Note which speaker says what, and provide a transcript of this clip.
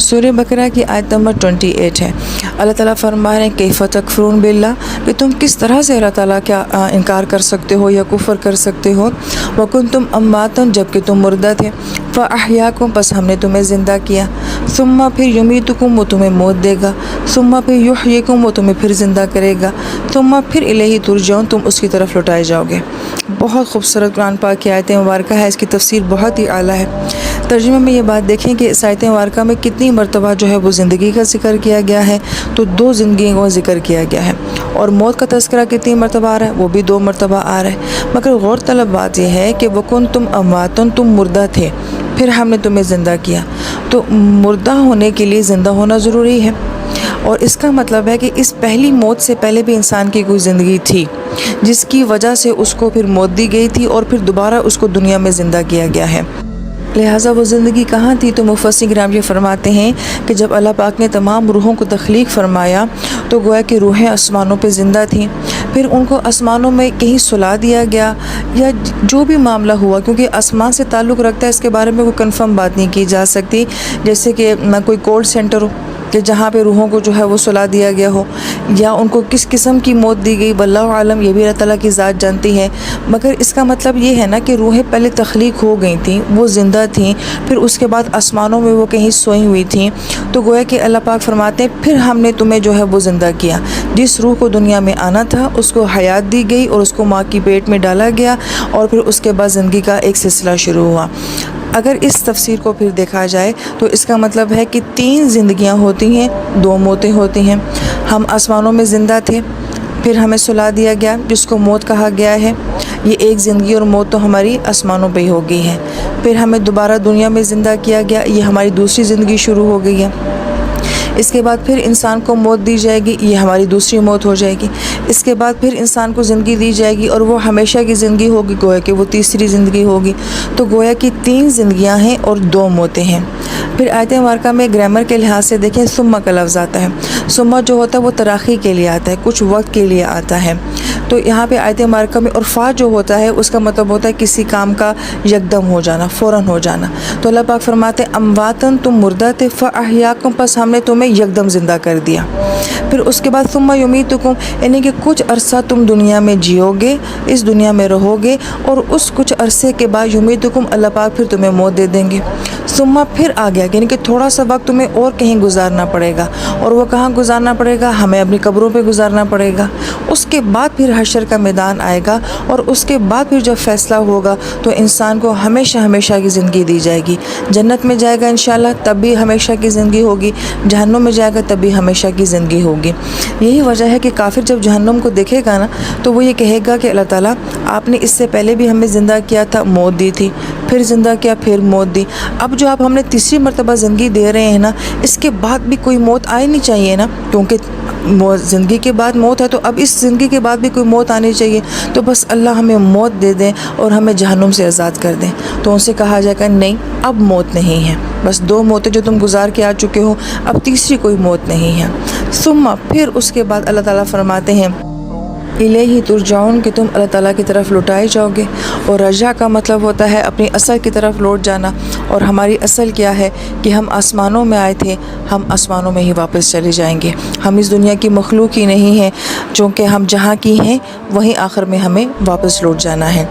Speaker 1: سورہ بقرہ کی آیت نمبر 28 ہے۔ اللہ تعالیٰ فرما رہے ہیں کیف تکفرون باللہ، کہ تم کس طرح سے اللہ تعالیٰ کا انکار کر سکتے ہو یا کفر کر سکتے ہو۔ وکنتم امواتا، جبکہ تم مردہ تھے، فاحیاکم، پس ہم نے تمہیں زندہ کیا، ثم پھر یمیتکم، وہ تمہیں موت دے گا، ثم پھر یحییکم، وہ تمہیں پھر زندہ کرے گا، ثم پھر الیہ ترجعون، تم اس کی طرف لوٹائے جاؤ گے۔ بہت خوبصورت قرآن پاک کی آیت مبارکہ ہے، اس کی تفسیر بہت ہی اعلیٰ ہے۔ ترجمے میں یہ بات دیکھیں کہ اس آیت مبارکہ میں کتنی مرتبہ جو ہے وہ زندگی کا ذکر کیا گیا ہے، تو 2 زندگیوں کا ذکر کیا گیا ہے، اور موت کا تذکرہ کتنی مرتبہ آ رہا ہے، وہ بھی 2 مرتبہ آ رہا ہے۔ مگر غور طلب بات یہ ہے کہ وکنتم امواتا، تم مردہ تھے، پھر ہم نے تمہیں زندہ کیا، تو مردہ ہونے کے لیے زندہ ہونا ضروری ہے، اور اس کا مطلب ہے کہ اس پہلی موت سے پہلے بھی انسان کی کوئی زندگی تھی جس کی وجہ سے اس کو پھر موت دی گئی تھی، اور پھر دوبارہ اس کو دنیا میں زندہ کیا گیا ہے۔ لہٰذا وہ زندگی کہاں تھی؟ تو مفسرین کرام یہ فرماتے ہیں کہ جب اللہ پاک نے تمام روحوں کو تخلیق فرمایا تو گویا کہ روحیں آسمانوں پہ زندہ تھیں، پھر ان کو آسمانوں میں کہیں سلا دیا گیا، یا جو بھی معاملہ ہوا، کیونکہ آسمان سے تعلق رکھتا ہے، اس کے بارے میں کوئی کنفرم بات نہیں کی جا سکتی، جیسے کہ کوئی کولڈ سینٹر ہو کہ جہاں پہ روحوں کو جو ہے وہ سلا دیا گیا ہو، یا ان کو کس قسم کی موت دی گئی، واللہ عالم، یہ بھی اللہ تعالیٰ کی ذات جانتی ہے۔ مگر اس کا مطلب یہ ہے نا کہ روحیں پہلے تخلیق ہو گئی تھیں، وہ زندہ تھیں، پھر اس کے بعد آسمانوں میں وہ کہیں سوئی ہوئی تھیں، تو گویا کہ اللہ پاک فرماتے ہیں پھر ہم نے تمہیں جو ہے وہ زندہ کیا۔ جس روح کو دنیا میں آنا تھا اس کو حیات دی گئی، اور اس کو ماں کی پیٹ میں ڈالا گیا، اور پھر اس کے بعد زندگی کا ایک سلسلہ شروع ہوا۔ اگر اس تفسیر کو پھر دیکھا جائے تو اس کا مطلب ہے کہ 3 زندگیاں ہوتی ہیں، 2 موتیں ہوتی ہیں۔ ہم آسمانوں میں زندہ تھے، پھر ہمیں سلا دیا گیا، جس کو موت کہا گیا ہے، یہ ایک زندگی، اور موت تو ہماری آسمانوں پہ ہی ہو گئی ہے۔ پھر ہمیں دوبارہ دنیا میں زندہ کیا گیا، یہ ہماری دوسری زندگی شروع ہو گئی ہے۔ اس کے بعد پھر انسان کو موت دی جائے گی، یہ ہماری دوسری موت ہو جائے گی۔ اس کے بعد پھر انسان کو زندگی دی جائے گی، اور وہ ہمیشہ کی زندگی ہوگی، گویا کہ وہ تیسری زندگی ہوگی۔ تو گویا کہ 3 زندگیاں ہیں اور 2 موتیں ہیں۔ پھر آیت مبارکہ میں گرامر کے لحاظ سے دیکھیں، ثم کا لفظ آتا ہے۔ ثم جو ہوتا ہے وہ تراخی کے لیے آتا ہے، کچھ وقت کے لیے آتا ہے۔ تو یہاں پہ آیت مبارکہ میں عرفات جو ہوتا ہے اس کا مطلب ہوتا ہے کسی کام کا یکدم ہو جانا، فوراً ہو جانا۔ تو اللہ پاک فرماتے ہیں امواتن، تم مردہ تھے، فاحیاکم، پس ہم نے تمہیں یکدم زندہ کر دیا۔ پھر اس کے بعد ثم یمیتکم، یعنی کہ کچھ عرصہ تم دنیا میں جیو گے، اس دنیا میں رہو گے، اور اس کچھ عرصے کے بعد یمیتکم، اللہ پاک پھر تمہیں موت دے دیں گے۔ ثم پھر آ گیا، یعنی کہ تھوڑا سا وقت تمہیں اور کہیں گزارنا پڑے گا، اور وہ کہاں گزارنا پڑے گا؟ ہمیں اپنی قبروں پہ گزارنا پڑے گا۔ اس کے بعد پھر حشر کا میدان آئے گا، اور اس کے بعد پھر جب فیصلہ ہوگا تو انسان کو ہمیشہ ہمیشہ کی زندگی دی جائے گی۔ جنت میں جائے گا انشاءاللہ تب بھی ہمیشہ کی زندگی ہوگی، جہنم میں جائے گا تب بھی ہمیشہ کی زندگی ہوگی۔ یہی وجہ ہے کہ کافر جب جہنم کو دیکھے گا نا تو وہ یہ کہے گا کہ اللہ تعالیٰ آپ نے اس سے پہلے بھی ہمیں زندہ کیا تھا، موت دی تھی، پھر زندہ کیا، پھر موت دی، اب جو آپ ہم نے تیسری مرتبہ زندگی دے رہے ہیں نا، اس کے بعد بھی کوئی موت آئی نہیں چاہیے نا، کیونکہ زندگی کے بعد موت ہے، تو اب اس زندگی کے بعد بھی کوئی موت آنی چاہیے، تو بس اللہ ہمیں موت دے دیں اور ہمیں جہنم سے آزاد کر دیں۔ تو ان سے کہا جائے گا نہیں، اب موت نہیں ہے، بس 2 موتیں جو تم گزار کے آ چکے ہو، اب تیسری کوئی موت نہیں ہے۔ ثم پھر اس کے بعد اللہ تعالیٰ فرماتے ہیں الیہ ترجعون، کہ تم اللہ تعالیٰ کی طرف لوٹائے جاؤ گے، اور رجع کا مطلب ہوتا ہے اپنی اصل کی طرف لوٹ جانا، اور ہماری اصل کیا ہے کہ ہم آسمانوں میں آئے تھے، ہم آسمانوں میں ہی واپس چلے جائیں گے۔ ہم اس دنیا کی مخلوق ہی نہیں ہیں، چونکہ ہم جہاں کی ہیں وہیں آخر میں ہمیں واپس لوٹ جانا ہے۔